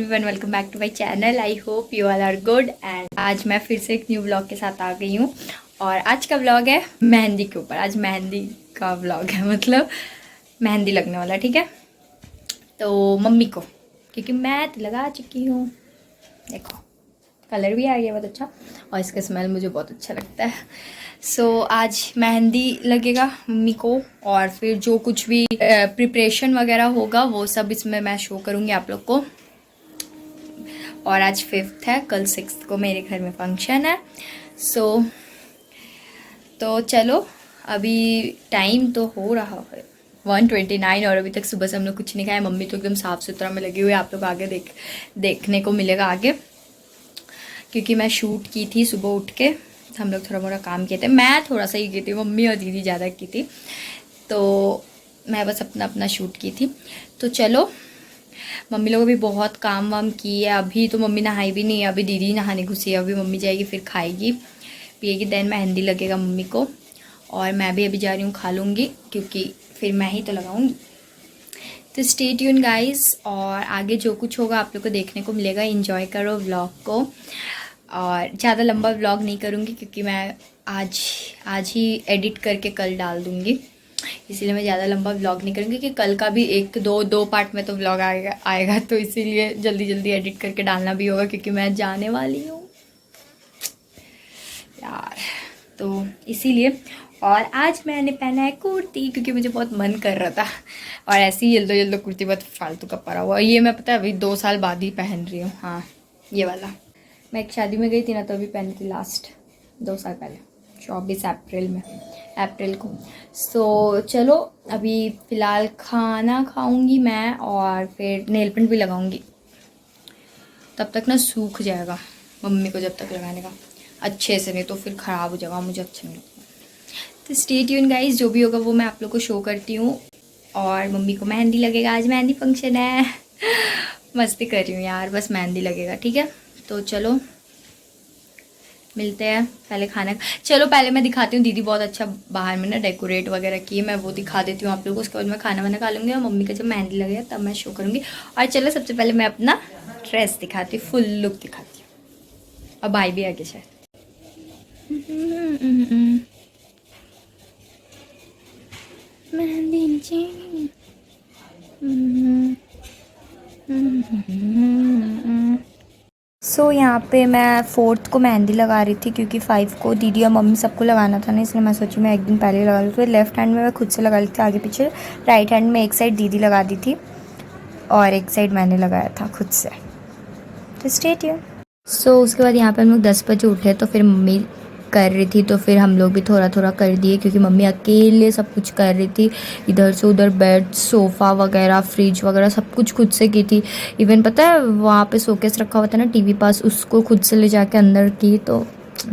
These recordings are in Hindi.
Everyone, welcome back to my channel. I hope you all are good. And आज मैं फिर से एक न्यू व्लॉग के साथ आ गई हूँ। और आज का व्लॉग है मेहंदी के ऊपर। आज मेहंदी का व्लॉग है, मतलब मेहंदी लगने वाला, ठीक है। तो मम्मी को, क्योंकि मैं तो लगा चुकी हूँ, देखो कलर भी आ गया बहुत अच्छा, और इसका स्मेल मुझे बहुत अच्छा लगता है। सो आज मेहंदी लगेगा मम्मी को, और फिर जो कुछ भी प्रिपरेशन वगैरह होगा वो सब इसमें मैं शो करूँगी आप लोग को। और आज 5th है, कल 6th को मेरे घर में फंक्शन है। तो चलो, अभी टाइम तो हो रहा है 1:29 और अभी तक सुबह से हम लोग कुछ नहीं खाए। मम्मी तो एकदम साफ़ सुथरा में लगी हुई है, आप लोग आगे देखने को मिलेगा आगे, क्योंकि मैं शूट की थी सुबह उठ के। हम लोग थोड़ा मोड़ा काम किए थे, मैं थोड़ा सा ही की थी, मम्मी और दीदी ज़्यादा की थी, तो मैं बस अपना अपना शूट की थी। तो चलो, मम्मी लोग भी बहुत काम वाम की है। अभी तो मम्मी नहाई भी नहीं है, अभी दीदी नहाने घुसी है। अभी मम्मी जाएगी, फिर खाएगी पिएगी, देन मेहंदी लगेगा मम्मी को। और मैं भी अभी जा रही हूँ, खा लूँगी, क्योंकि फिर मैं ही तो लगाऊंगी। तो स्टे ट्यून गाइस, और आगे जो कुछ होगा आप लोग को देखने को मिलेगा। एंजॉय करो व्लॉग को। और ज़्यादा लंबा व्लॉग नहीं करूँगी, क्योंकि मैं आज ही एडिट करके कल डाल दूँगी, इसीलिए मैं ज़्यादा लंबा व्लॉग नहीं करूँगी। कि कल का भी दो पार्ट में तो व्लॉग आएगा, तो इसीलिए जल्दी जल्दी एडिट करके डालना भी होगा, क्योंकि मैं जाने वाली हूँ यार, तो इसीलिए। और आज मैंने पहना है कुर्ती, क्योंकि मुझे बहुत मन कर रहा था। और ऐसी येलो येलो कुर्ती बहुत फालतू का पड़ा हुआ, ये मैं पता है अभी 2 साल बाद ही पहन रही हूँ। हाँ, ये वाला मैं एक शादी में गई थी ना, तो अभी पहनी थी लास्ट 2 साल पहले, 24 अप्रैल को। सो चलो, अभी फ़िलहाल खाना खाऊंगी मैं, और फिर नेल पेंट भी लगाऊंगी। तब तक ना सूख जाएगा, मम्मी को जब तक लगाने का अच्छे से, नहीं तो फिर ख़राब हो जाएगा, मुझे अच्छा नहीं लगता। तो स्टे ट्यून गाइस, जो भी होगा वो मैं आप लोग को शो करती हूँ। और मम्मी को मेहंदी लगेगा, आज मेहंदी फंक्शन है। मस्ती कर रही हूँ यार, बस मेहंदी लगेगा, ठीक है। तो चलो मिलते हैं, पहले खाना। चलो पहले मैं दिखाती हूँ, दीदी बहुत अच्छा बाहर में ना डेकोरेट वगैरह की है, मैं वो दिखा देती हूँ आप लोगों को। उसके बाद मैं खाना वाना खा लूँगी, और मम्मी का जब मेहंदी लगेगा तब मैं शो करूँगी। और चलो सबसे पहले मैं अपना ड्रेस दिखाती हूँ, फुल लुक दिखाती हूँ। और भाई भी आगे शायद। मेहंदी यहाँ पे मैं 4th को मेहंदी लगा रही थी, क्योंकि 5 को दीदी और मम्मी सबको लगाना था ना, इसलिए मैं सोची मैं एक दिन पहले लगा लूँ। फिर लेफ्ट हैंड में मैं खुद से लगा ली थी आगे पीछे, राइट हैंड में एक साइड दीदी लगा दी थी, और एक साइड मैंने लगाया था खुद से। तो स्टे ट्यून। उसके बाद यहाँ पे हम लोग 10 बजे उठे, तो फिर मम्मी कर रही थी, तो फिर हम लोग भी थोड़ा थोड़ा कर दिए, क्योंकि मम्मी अकेले सब कुछ कर रही थी। इधर से उधर बेड, सोफ़ा वगैरह, फ्रिज वगैरह सब कुछ खुद से की थी। इवन पता है वहाँ पे शोकेस रखा हुआ था ना टीवी पास, उसको खुद से ले जाके अंदर की। तो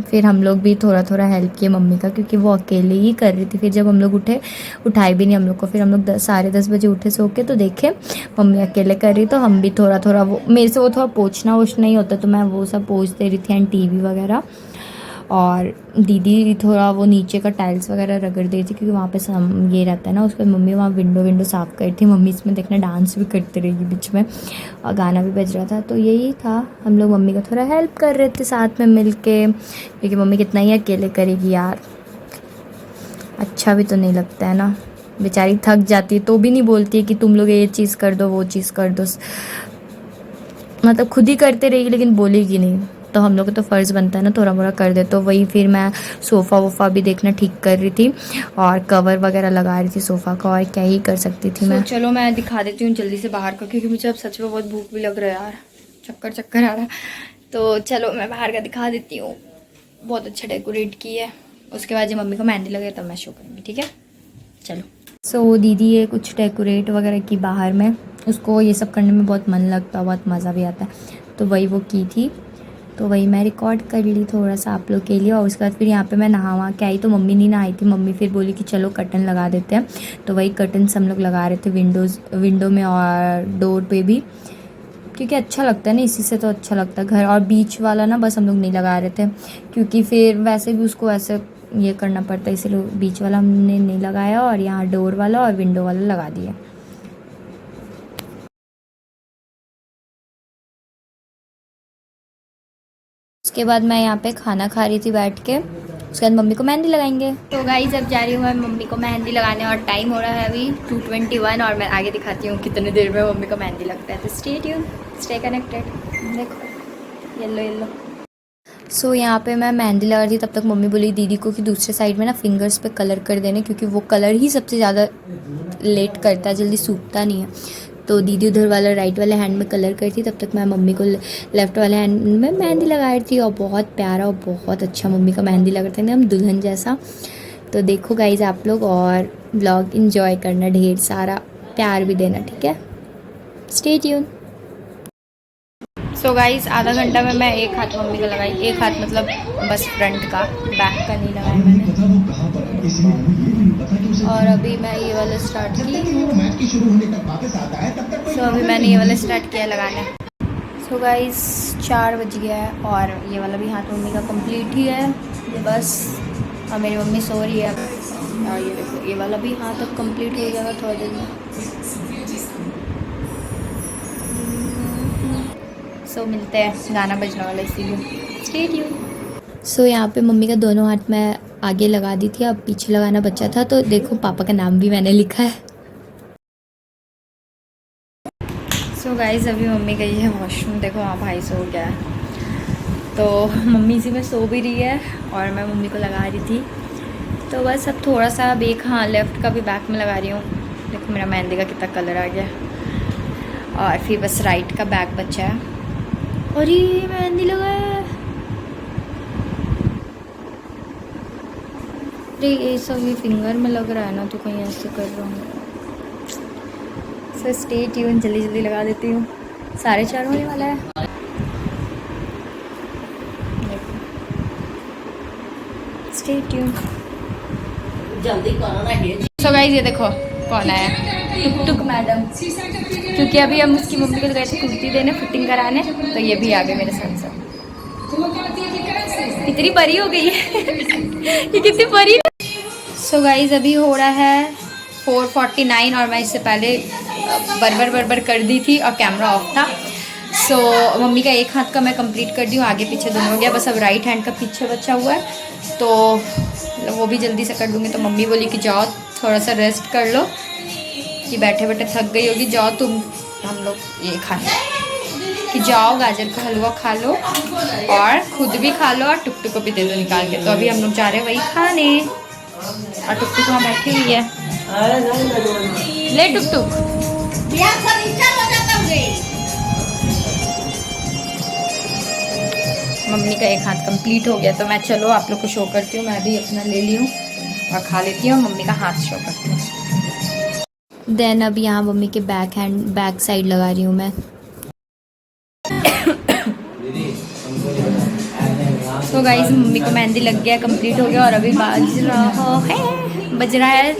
फिर हम लोग भी थोड़ा थोड़ा हेल्प किए मम्मी का, क्योंकि वो अकेले ही कर रही थी। फिर जब हम लोग उठाए भी नहीं हम लोग को, फिर हम लोग 10 साढ़े 10 बजे उठे सो के, तो देखे मम्मी अकेले कर रही, तो हम भी थोड़ा थोड़ा, वो मेरे से वो थोड़ा पोंछना वोछना ही होता, तो मैं वो सब पोंछ दे रही थी, एंड टीवी वगैरह। और दीदी थोड़ा वो नीचे का टाइल्स वगैरह रगड़ दी थी, क्योंकि वहाँ पे ये रहता है ना। उसके बाद मम्मी वहाँ विंडो साफ़ कर थी। मम्मी इसमें देखना डांस भी करती रहेगी बीच में, और गाना भी बज रहा था। तो यही था, हम लोग मम्मी का थोड़ा हेल्प कर रहे थे साथ में मिल के, क्योंकि मम्मी कितना ही अकेले करेगी यार, अच्छा भी तो नहीं लगता है ना। बेचारी थक जाती है तो भी नहीं बोलती है कि तुम लोग ये चीज़ कर दो वो चीज़ कर दो, मतलब खुद ही करते रहेगी, लेकिन बोलेगी नहीं। तो हम लोग को तो फ़र्ज़ बनता है ना थोड़ा मोड़ा कर दे। तो वही फिर मैं सोफ़ा वोफ़ा भी देखना ठीक कर रही थी, और कवर वगैरह लगा रही थी सोफ़ा का, और क्या ही कर सकती थी मैं। चलो मैं दिखा देती हूँ जल्दी से बाहर का, क्योंकि मुझे अब सच में बहुत भूख भी लग रहा है यार, चक्कर आ रहा है। तो चलो मैं बाहर का दिखा देती हूँ, बहुत अच्छा डेकोरेट की है। उसके बाद जब मम्मी को मेहंदी लगे तब मैं शो करूँगी, ठीक है। चलो दीदी ये कुछ डेकोरेट वगैरह की बाहर में, उसको ये सब करने में बहुत मन लगता है, बहुत मज़ा भी आता है। तो वही वो की थी, तो वही मैं रिकॉर्ड कर ली थोड़ा सा आप लोग के लिए। और उसके बाद फिर यहाँ पे मैं नहा वहा के आई, तो मम्मी नहीं नहाई थी। मम्मी फिर बोली कि चलो कर्टन लगा देते हैं, तो वही कर्टन्स हम लोग लगा रहे थे विंडो में और डोर पे भी, क्योंकि अच्छा लगता है ना, इसी से तो अच्छा लगता है घर। और बीच वाला ना बस हम लोग नहीं लगा रहे थे, क्योंकि फिर वैसे भी उसको ऐसे ये करना पड़ता है, इसीलिए बीच वाला हमने नहीं लगाया, और यहाँ डोर वाला और विंडो वाला लगा दिया। उसके बाद मैं यहाँ पे खाना खा रही थी बैठ के, उसके बाद मम्मी को मेहंदी लगाएंगे। तो गाइस अब जा रही हूँ मैं मम्मी को मेहंदी लगाने और टाइम हो रहा है अभी 2:21 और मैं आगे दिखाती हूँ कितने देर में मम्मी को मेहंदी लगता है। तो स्टे ट्यून, स्टे कनेक्टेड। देखो येलो येलो। सो यहाँ पे मैं मेहंदी लगा रही थी, तब तक मम्मी बोली दीदी को कि दूसरे साइड में ना फिंगर्स पे कलर कर देने, क्योंकि वो कलर ही सबसे ज़्यादा लेट करता है, जल्दी सूखता नहीं है। तो दीदी उधर वाला राइट वाले हैंड में कलर करती, तब तक मैं मम्मी को लेफ़्ट वाले हैंड में मेहंदी लगा रही थी। और बहुत प्यारा और बहुत अच्छा मम्मी का मेहंदी लग रहा था एकदम दुल्हन जैसा। तो देखो गाइज आप लोग, और व्लॉग इन्जॉय करना, ढेर सारा प्यार भी देना, ठीक है। Stay tune. सो गाइस आधा घंटा में मैं एक हाथ मम्मी का लगाई, एक हाथ मतलब बस फ्रंट का, बैक का नहीं लगाया मैंने। और अभी मैं ये वाला स्टार्ट की। सो अभी मैंने ये वाला स्टार्ट किया लगाना। सो गाइस 4 बज गया है और ये वाला भी हाथ मम्मी का कंप्लीट ही है बस। और मेरी मम्मी सो रही है। और ये देखो ये वाला भी हाथ अब कंप्लीट हो जाएगा थोड़ा देर में। सो मिलते हैं, गाना बजने वाला इसीलिए स्टे ट्यून। सो यहाँ पे मम्मी का दोनों हाथ मैं आगे लगा दी थी, अब पीछे लगाना बचा था। तो देखो पापा का नाम भी मैंने लिखा है। सो गाइस अभी मम्मी गई है वॉशरूम, देखो वहाँ भाई सो गया है। तो मम्मी इसी में सो भी रही है और मैं मम्मी को लगा रही थी। तो बस अब थोड़ा सा अब एक हाँ लेफ़्ट का भी बैक में लगा रही हूँ। देखो मेरा मेहंदी का कितना कलर आ गया। और फिर बस राइट का बैक बचा है। और ये मेहंदी लगाया है। अरे ये सब ये फिंगर में लग रहा है ना, तो कहीं ऐसे कर रहा हूँ। सो स्टे ट्यून, जल्दी जल्दी लगा देती हूँ। 4:30 होने वाला है। स्टे ट्यून, जल्दी करो ना। सो गाइस ये देखो कौन आया, टुक टुक मैडम। क्योंकि अभी हम उसकी मम्मी को गए थे कुर्ती देने, फिटिंग कराने, तो ये भी आ गए मेरे साथ साथ। इतनी परी हो गई है ये कितनी परी। सो गाइस अभी हो रहा है 4:49 और मैं इससे पहले बरबर कर दी थी और कैमरा ऑफ था। सो मम्मी का एक हाथ का मैं कंप्लीट कर दी हूँ, आगे पीछे दोनों हो गया। बस अब राइट हैंड का पीछे बचा हुआ है, तो वो भी जल्दी से कर दूँगी। तो मम्मी बोली कि जाओ थोड़ा सा रेस्ट कर लो, कि बैठे बैठे थक गई होगी, जाओ तुम हम लोग ये खाएं, कि जाओ गाजर का हलवा खा लो और खुद भी खा लो और टुकटुक को भी दे दो निकाल के। तो अभी हम लोग जा रहे हैं वही खाने और टुकटुक वहाँ बैठी हुई है। ले टुकटुक। मम्मी का एक हाथ कंप्लीट हो गया, तो मैं चलो आप लोग को शो करती हूँ। मैं भी अपना ले ली हूँ और खा लेती हूँ, मम्मी का हाथ शो करती हूँ। देन अब यहाँ मम्मी के बैक साइड लगा रही हूँ मैं। तो गाइस मम्मी को मेहंदी लग गया, कंप्लीट हो गया और अभी बज रहा है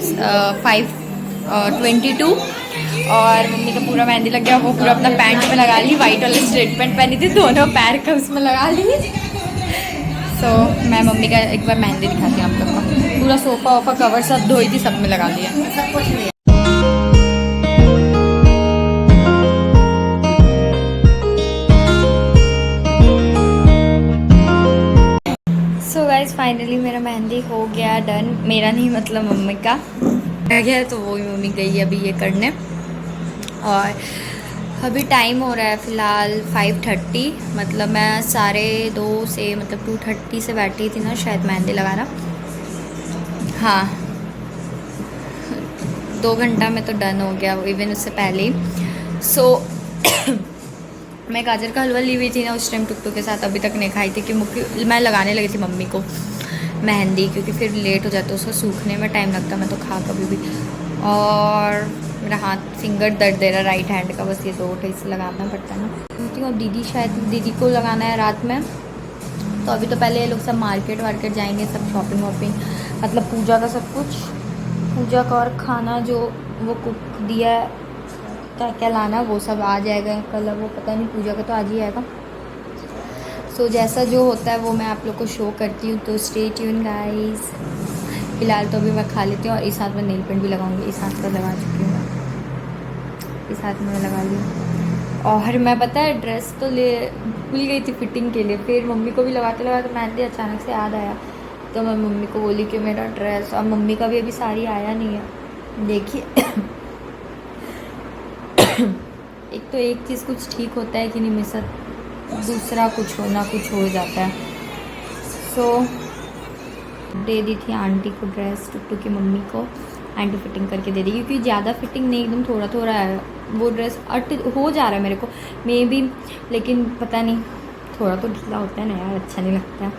5:22 और मम्मी का पूरा मेहंदी लग गया। वो पूरा अपना पैंट में लगा ली, वाइट वाला स्ट्रेट पैंट पहनी थी, दोनों पैर का उसमें लगा ली। सो मैं मम्मी का एक बार मेहंदी दिखाती हूँ आप लोग को। पूरा सोफ़ा वोफा कवर सब धोई थी, सब में लगा लिया। सो गाइस फाइनली मेरा मेहंदी हो गया डन। मेरा नहीं मतलब मम्मी का रह गया, तो वो मम्मी गई अभी ये करने। और अभी टाइम हो रहा है फ़िलहाल 5:30, मतलब मैं 2:30 से मतलब 2:30 से बैठी थी ना शायद मेहंदी लगाना। हाँ 2 घंटा में तो डन हो गया, इवन उससे पहले ही। सो मैं गाजर का हलवा ली हुई थी ना उस टाइम टुकटुक के साथ, अभी तक नहीं खाई थी, कि मैं लगाने लगी थी मम्मी को मेहंदी, क्योंकि फिर लेट हो जाता है, उसको सूखने में टाइम लगता है। मैं तो खा कभी भी। और मेरा हाथ फिंगर दर्द दे रहा राइट हैंड का, बस ये 2 से लगाना पड़ता है ना। और दीदी को लगाना है रात में। तो अभी तो पहले ये लोग सब मार्केट जाएंगे, सब शॉपिंग वॉपिंग, मतलब पूजा का सब कुछ, पूजा का और खाना जो वो कुक दिया है क्या क्या लाना वो सब आ जाएगा कल। वो पता नहीं, पूजा का तो आज ही आएगा। सो जैसा जो होता है वो मैं आप लोग को शो करती हूँ। तो स्टे ट्यून गाइस। फ़िलहाल तो अभी मैं खा लेती हूँ और इस हाथ में नेल पेंट भी लगाऊंगी। इस हाथ का लगा चुकी हूँ मैं, इस हाथ में लगा ली। और मैं पता है ड्रेस तो ले भूल गई थी फिटिंग के लिए, फिर मम्मी को भी लगाते लगाते मेहंदी अचानक से याद आया, तो मैं मम्मी को बोली कि मेरा ड्रेस, और मम्मी का भी अभी साड़ी आया नहीं है। देखिए एक तो एक चीज़ कुछ ठीक होता है कि नहीं मेरे साथ, दूसरा कुछ हो जाता है। सो दे दी थी आंटी को ड्रेस, टुट्टू की मम्मी को आंटी फिटिंग करके दे दी, क्योंकि ज़्यादा फिटिंग नहीं, एकदम थोड़ा थोड़ा है वो ड्रेस, अट हो जा रहा है मेरे को मे बी, लेकिन पता नहीं थोड़ा तो ढीला होता है ना यार, अच्छा नहीं लगता है।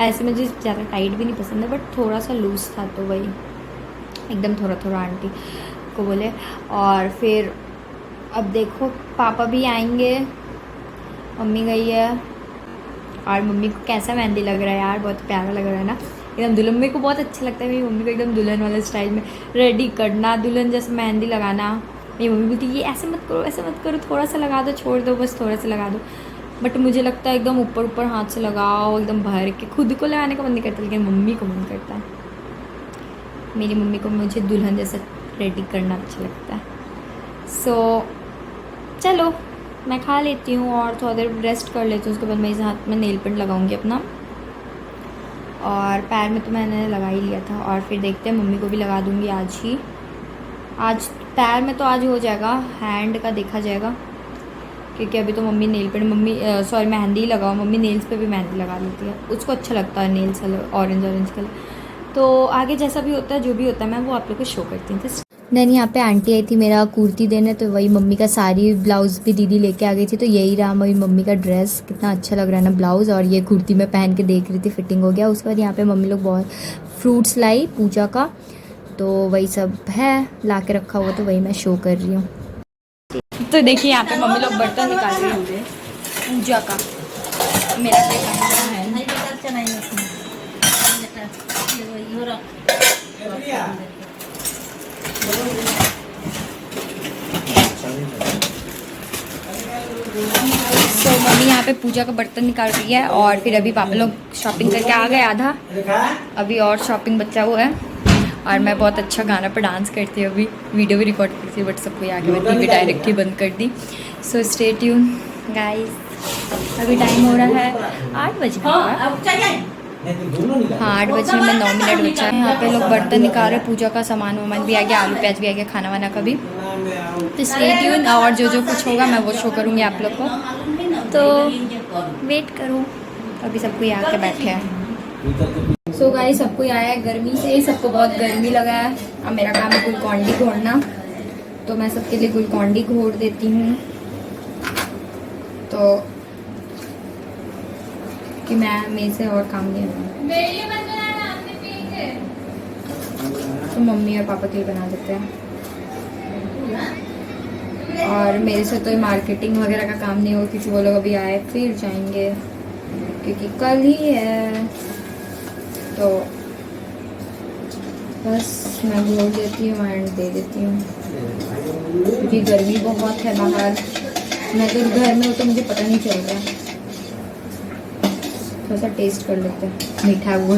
ऐसे मुझे ज़्यादा टाइट भी नहीं पसंद है, बट थोड़ा सा लूज़ था तो वही एकदम थोड़ा थोड़ा आंटी को बोले। और फिर अब देखो पापा भी आएंगे, मम्मी गई है, और मम्मी को कैसा मेहंदी लग रहा है यार, बहुत प्यारा लग रहा है ना, एकदम दुल्हन। मेरे को बहुत अच्छा लगता है मेरी मम्मी को एकदम दुल्हन वाले स्टाइल में रेडी करना, दुल्हन जैसे मेहंदी लगाना। मेरी मम्मी बोलती ये ऐसे मत करो, ऐसे मत करो, थोड़ा सा लगा दो, छोड़ दो, बस थोड़ा सा लगा दो। बट मुझे लगता है एकदम ऊपर ऊपर हाथ से लगाओ, एकदम भर के। खुद को लगाने का मन नहीं करता, लेकिन मम्मी को मन करता है। मेरी मम्मी को मुझे दुल्हन जैसा रेडी करना अच्छा लगता है। सो चलो मैं खा लेती हूँ और थोड़ा देर रेस्ट कर लेती हूँ, उसके बाद मैं इस हाथ में नेल पेंट लगाऊंगी अपना, और पैर में तो मैंने लगा ही लिया था। और फिर देखते हैं, मम्मी को भी लगा दूँगी आज ही। आज पैर में तो आज हो जाएगा, हैंड का देखा जाएगा, क्योंकि अभी तो mummy nail paint, sorry mehndi ही लगाओ, मम्मी नेल्स पे भी मेहंदी लगा लेती है, उसको अच्छा लगता है नेल्स ऑरेंज कलर। तो आगे जैसा भी होता है, जो भी होता है, मैं वो आप लोग को शो करती हूँ। देन यहाँ पे आंटी आई थी मेरा कुर्ती देने, तो वही मम्मी का साड़ी ब्लाउज़ भी दीदी लेके आ गई थी, तो यही रहा मेरी मम्मी का ड्रेस। कितना अच्छा लग रहा है ना ब्लाउज़, और ये कुर्ती मैं पहन के देख रही थी, फिटिंग हो गया। उसके बाद यहाँ पे मम्मी लोग बहुत फ्रूट्स लाई पूजा का, तो वही सब है ला के रखा हुआ, तो वही मैं शो कर रही हूँ। तो देखिए यहाँ पे मम्मी लोग बर्तन निकाल रही होंगे पूजा का, मेरा क्या काम है। तो मम्मी यहाँ पे पूजा का बर्तन निकाल रही है, और फिर अभी पापा लोग शॉपिंग करके आ गए आधा, अभी और शॉपिंग बचा हुआ है। और मैं बहुत अच्छा गाना पर डांस करती हूँ, अभी वीडियो भी रिकॉर्ड करती हूँ, बट सबको आके मैं टीवी डायरेक्ट ही बंद कर दी। So stay tune guys. अभी टाइम हो रहा है 8 बजे का, हाँ 8 बजे में 9 मिनट बचा है। यहाँ पे लोग बर्तन निकाल रहे, पूजा का सामान वामान भी आ गया, आलू प्याज भी आ गया, खाना वाना का भी। तो स्टे ट्यून, और जो कुछ होगा मैं वो शो करूँगी आप लोग को, तो वेट करो। अभी सब कोई आके बैठे हैं। सो गाइस सब कोई आया है गर्मी से, सबको बहुत गर्मी लगा है। अब मेरा काम है ग्लूकॉन-डी घोड़ना, तो मैं सबके लिए ग्लूकॉन-डी घोड़ देती हूँ, तो कि मैं मेरे से और काम नहीं है, तो मम्मी और पापा के लिए बना देते हैं। और मेरे से तो मार्केटिंग वगैरह का काम नहीं हो, क्योंकि वो लोग अभी आए फिर जाएंगे, क्योंकि कल ही है। तो बस मैं घोड़ देती हूँ एंड दे देती हूँ, क्योंकि गर्मी बहुत है बाहर। मैं तो घर में हूँ तो मुझे पता नहीं चल रहा। थोड़ा सा टेस्ट कर लेते हैं, मीठा वो,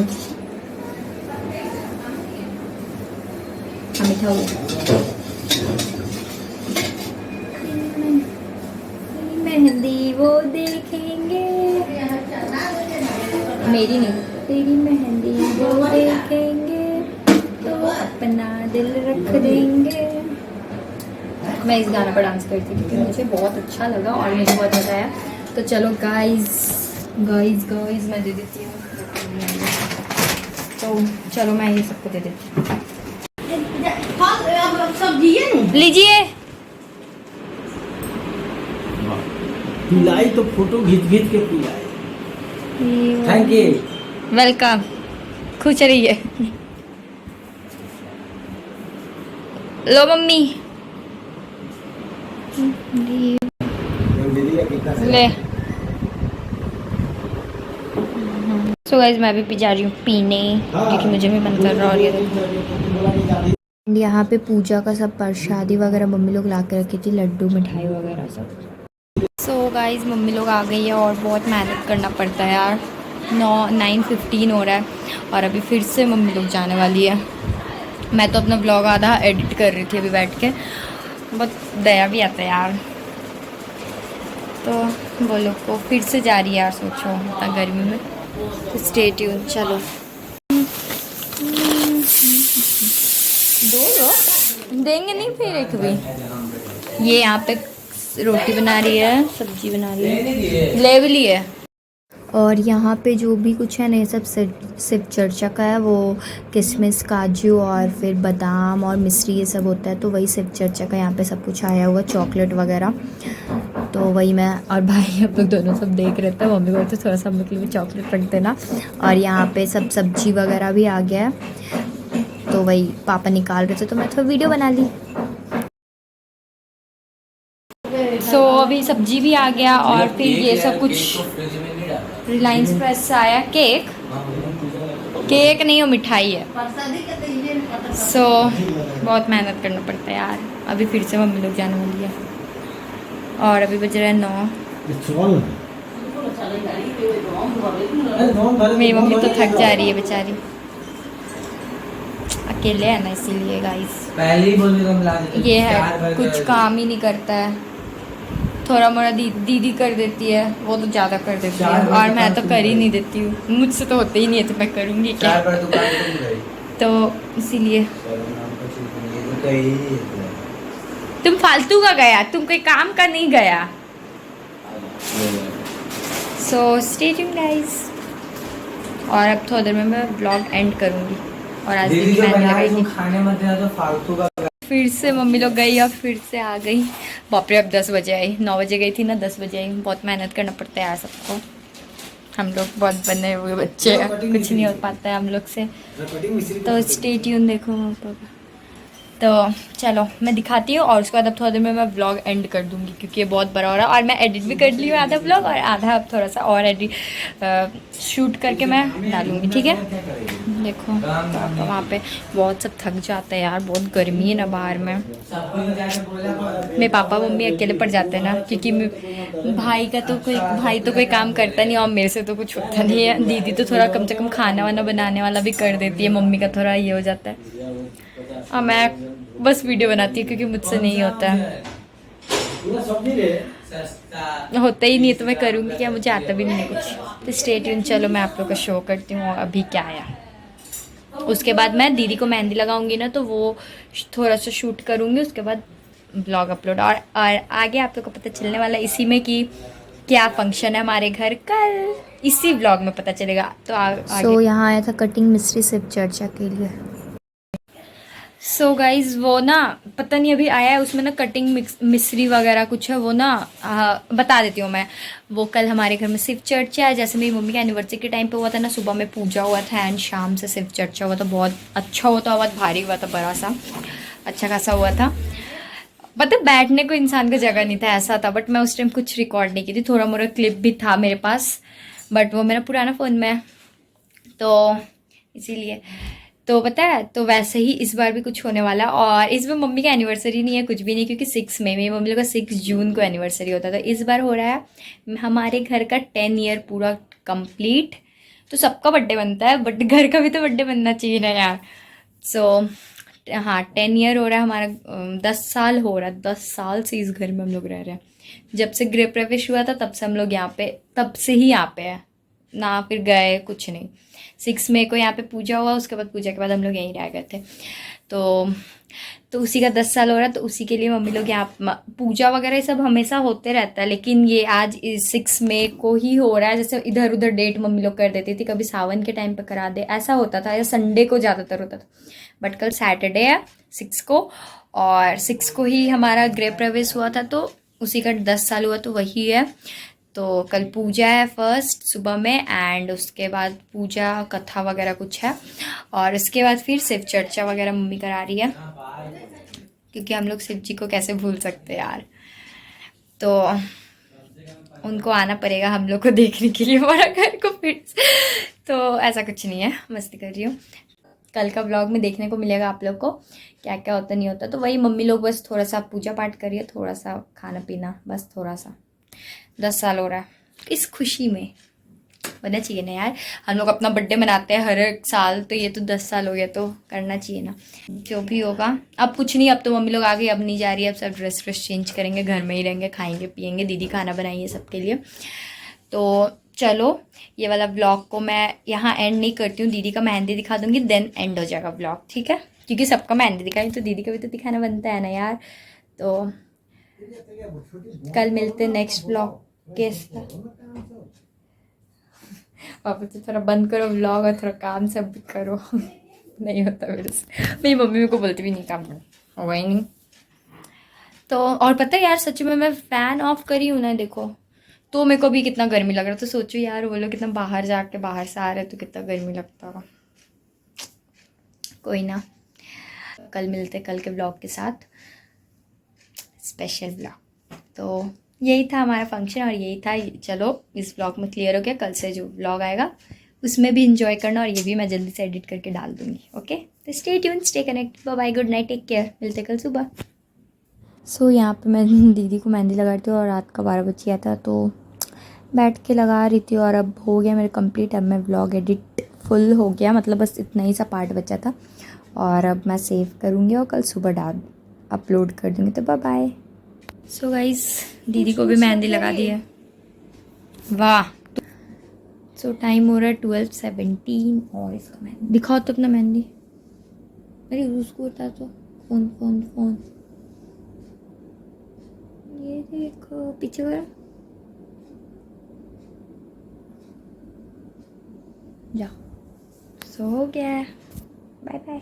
हाँ मीठा वो। मेहंदी वो देखेंगे, मेरी नहीं तेरी मेहंदी वो देखेंगे, तो अपना दिल रख देंगे। मैं इस गाना पर डांस करती थी क्योंकि मुझे बहुत अच्छा लगा और मुझे बहुत मज़ा आया। तो चलो गाइस मैं दे देती हूँ, तो चलो मैं ये सबको दे देती हूँ। लीजिए। पिलाई तो फोटो खींच के पिलाई। थैंक यू, वेलकम, खुश रहिए। लो मम्मी ले। सो गाइस मैं भी पी जा रही हूँ पीने, क्योंकि मुझे भी मन कर रहा है। और ये देखो यहाँ पे पूजा का सब प्रसादी वगैरह मम्मी लोग ला के रखी थी, लड्डू मिठाई वगैरह सब। सो गाइस मम्मी लोग आ गई है और बहुत मेहनत करना पड़ता है यार। 9:15 हो रहा है और अभी फिर से मम्मी लोग जाने वाली है। मैं तो अपना व्लॉग आधा एडिट कर रही थी अभी बैठ के, बहुत दया भी आता है यार। तो वो लोग को फिर से जा रही है यार, सोचो इतना गर्मी में। तो स्टे ट्यून, चलो दो देंगे नहीं फिर एक भी। ये यहाँ पे रोटी बना रही है, सब्जी बना रही है, ले भी ली है। और यहाँ पे जो भी कुछ है ना, ये सब सिर्फ चर्चा का है। वो किशमिश, काजू और फिर बादाम और मिश्री ये सब होता है, तो वही सिर्फ चर्चा का यहाँ पे सब कुछ आया हुआ, चॉकलेट वगैरह। तो वही मैं और भाई अब लोग दोनों सब देख रहे थे। मम्मी बोलते थोड़ा सा हम लोग के लिए चॉकलेट रख देना। और यहाँ पे सब सब्जी वगैरह भी आ गया है, तो वही पापा निकाल रहे थे, तो मैं थोड़ा वीडियो बना ली। सो अभी सब्जी भी आ गया और फिर ये सब कुछ रिलायंस फ्रेश से आया। केक नहीं, वो मिठाई है। सो बहुत मेहनत करना पड़ता है यार। अभी फिर से मम्मी लोग जाने वाली है और अभी बज रहा है 9। मेरी मम्मी तो थक जा रही है बेचारी, अकेले है ना इसीलिए गाइस। पहले ही बोल रही ये है कुछ काम ही नहीं करता है, थोड़ा मोड़ा दीदी कर देती है, वो तो ज़्यादा कर देती है और मैं तो कर ही नहीं देती हूँ, मुझसे तो होते ही नहीं है, तो मैं करूँगी क्या। तो इसीलिए तुम फालतू का गया, तुम कोई काम का नहीं गया। So stay tuned guys. और अब थोड़ी देर में मैं ब्लॉग एंड करूँगी। और आज दीदी जो बनाए तो खाने मत देना, तो फालतू का। फिर से मम्मी लोग गई और फिर से आ गई। बाप रे, अब 10 बजे आई, 9 बजे गई थी ना, 10 बजे आई। बहुत मेहनत करना पड़ता है यार सबको, हम लोग बहुत बने हुए बच्चे हैं, कुछ नहीं हो पाता है हम लोग से। तो स्टे ट्यून देखो वहाँ पर। तो चलो मैं दिखाती हूँ और उसके बाद अब थोड़ा देर में मैं व्लॉग एंड कर दूँगी, क्योंकि ये बहुत बड़ा हो रहा है। और मैं एडिट भी कर ली हूँ आधा व्लॉग, और आधा अब थोड़ा सा और शूट करके मैं डालूँगी, ठीक है। देखो तो वहाँ पे बहुत सब थक जाता है यार, बहुत गर्मी है ना बाहर में। मेरे पापा मम्मी अकेले पड़ जाते हैं ना, क्योंकि भाई तो कोई काम करता नहीं और मेरे से तो कुछ होता नहीं है। दीदी तो थोड़ा कम से कम खाना वाना बनाने वाला भी कर देती है, मम्मी का थोड़ा ये हो जाता है। और मैं बस वीडियो बनाती हूँ क्योंकि मुझसे नहीं होता है, होता ही नहीं, तो मैं करूँगी क्या, मुझे आता भी नहीं है कुछ। तो स्टे ट्यून, चलो मैं आप लोग को शो करती हूँ अभी क्या आया। उसके बाद मैं दीदी को मेहंदी लगाऊंगी ना, तो वो थोड़ा सा शूट करूँगी, उसके बाद ब्लॉग अपलोड। और आगे आप लोग को पता चलने वाला इसी में कि क्या फंक्शन है हमारे घर कल, इसी ब्लॉग में पता चलेगा। तो आगे यहाँ आया था कटिंग मिस्त्री सिर्फ चर्चा के लिए। सो गाइज वो ना पता नहीं अभी आया है, उसमें ना कटिंग मिश्री वगैरह कुछ है, वो ना बता देती हूँ मैं। वो कल हमारे घर में शिव चर्चा है, जैसे मेरी मम्मी के एनिवर्सरी के टाइम पे हुआ था ना, सुबह में पूजा हुआ था एंड शाम से शिव चर्चा हुआ था। बहुत अच्छा हुआ था, बहुत भारी हुआ था, बड़ा सा अच्छा खासा हुआ था। मतलब बैठने को इंसान का जगह नहीं था, ऐसा था। बट मैं उस टाइम कुछ रिकॉर्ड नहीं की थी, थोड़ा मोड़ा क्लिप भी था मेरे पास, बट वो मेरा पुराना फ़ोन में है, तो इसीलिए। तो पता है, तो वैसे ही इस बार भी कुछ होने वाला। और इस बार मम्मी का एनिवर्सरी नहीं है, कुछ भी नहीं, क्योंकि 6 मई में मम्मी लोग का 6 जून को एनिवर्सरी होता था। इस बार हो रहा है हमारे घर का 10 ईयर पूरा कंप्लीट। तो सबका बर्थडे बनता है, बट घर का भी तो बर्थडे बनना चाहिए ना यार। सो हाँ, 10 ईयर हो रहा है हमारा, 10 साल हो रहा है, 10 साल से इस घर में हम लोग रह रहे हैं। जब से गृह प्रवेश हुआ था तब से हम लोग यहाँ पे, तब से ही यहाँ पे है ना, फिर गए कुछ नहीं। 6 मई को यहाँ पे पूजा हुआ, उसके बाद पूजा के बाद हम लोग यहीं रह गए थे। तो उसी का 10 साल हो रहा है, तो उसी के लिए मम्मी लोग यहाँ पूजा वगैरह सब हमेशा होते रहता है, लेकिन ये आज 6 मई को ही हो रहा है। जैसे इधर उधर डेट मम्मी लोग कर देती थी, कभी सावन के टाइम पे करा दे, ऐसा होता था, या संडे को ज़्यादातर होता था। बट कल सैटरडे है 6 को, और 6 को ही हमारा गृह प्रवेश हुआ था, तो उसी का 10 साल हुआ, तो वही है। तो कल पूजा है फर्स्ट सुबह में, एंड उसके बाद पूजा कथा वगैरह कुछ है, और उसके बाद फिर शिव चर्चा वगैरह मम्मी करा रही है, क्योंकि हम लोग शिव जी को कैसे भूल सकते यार। तो उनको आना पड़ेगा हम लोग को देखने के लिए हमारा घर को फिर। तो ऐसा कुछ नहीं है, मस्ती कर रही हूँ। कल का व्लॉग में देखने को मिलेगा आप लोग को क्या क्या होता नहीं होता। तो वही मम्मी लोग बस थोड़ा सा पूजा पाठ करिए, थोड़ा सा खाना पीना, बस थोड़ा सा। 10 साल हो रहा है इस खुशी में। होना चाहिए ना यार, हम लोग अपना बर्थडे मनाते हैं हर एक साल, तो ये तो 10 साल हो गया, तो करना चाहिए ना। जो भी होगा, अब कुछ नहीं, अब तो मम्मी लोग आ गई, अब नहीं जा रही है, अब सब ड्रेस व्रेस चेंज करेंगे, घर में ही रहेंगे, खाएंगे पिएंगे, दीदी खाना बनाएंगे सबके लिए। तो चलो, ये वाला व्लॉग को मैं यहाँ एंड नहीं करती हूँ, दीदी का मेहंदी दिखा दूँगी, देन एंड हो जाएगा व्लॉग, ठीक है, क्योंकि सबका मेहंदी दिखाई तो दीदी का भी तो दिखाना बनता है ना यार। तो कल मिलते नेक्स्ट व्लॉग के साथ। वापस से थोड़ा बंद करो व्लॉग और थोड़ा काम सब भी करो। नहीं होता मेरे से, मेरी मम्मी मेरे को बोलती भी नहीं काम करो, होगा ही नहीं। तो और पता है यार, सच में मैं फ़ैन ऑफ करी हूँ ना, देखो तो मेरे को भी कितना गर्मी लग रहा है, तो सोचो यार वो लोग कितना बाहर जाके बाहर से आ रहे हैं तो कितना गर्मी लगता होगा। कोई ना, कल मिलते कल के ब्लॉग के साथ, स्पेशल ब्लॉग। तो यही था हमारा फंक्शन और यही था, चलो इस ब्लॉग में क्लियर हो गया। कल से जो ब्लॉग आएगा उसमें भी इंजॉय करना, और ये भी मैं जल्दी से एडिट करके डाल दूँगी। ओके, तो stay tune, stay connect, bye bye, good night, take care, मिलते कल सुबह। सो यहाँ पे मैं दीदी को मेहंदी लगा रही थी और रात का 12 बज गया था, तो बैठ के लगा रही थी और अब हो गया मेरे कंप्लीट। अब मैं व्लॉग एडिट फुल हो गया, मतलब बस इतना ही सा पार्ट बचा था, और अब मैं सेव करूँगी और कल सुबह डाल अपलोड कर दूँगी। तो बाय बाय। सो गाइस, दीदी को भी मेहंदी लगा दी है, वाह। सो टाइम हो रहा है 12:17 और इसका मेहंदी दिखाओ तो अपना मेहंदी। अरे उसको बता तो, फोन फोन फोन, ये देखो पीछे करो, जाओ। सो हो गया, बाय बाय।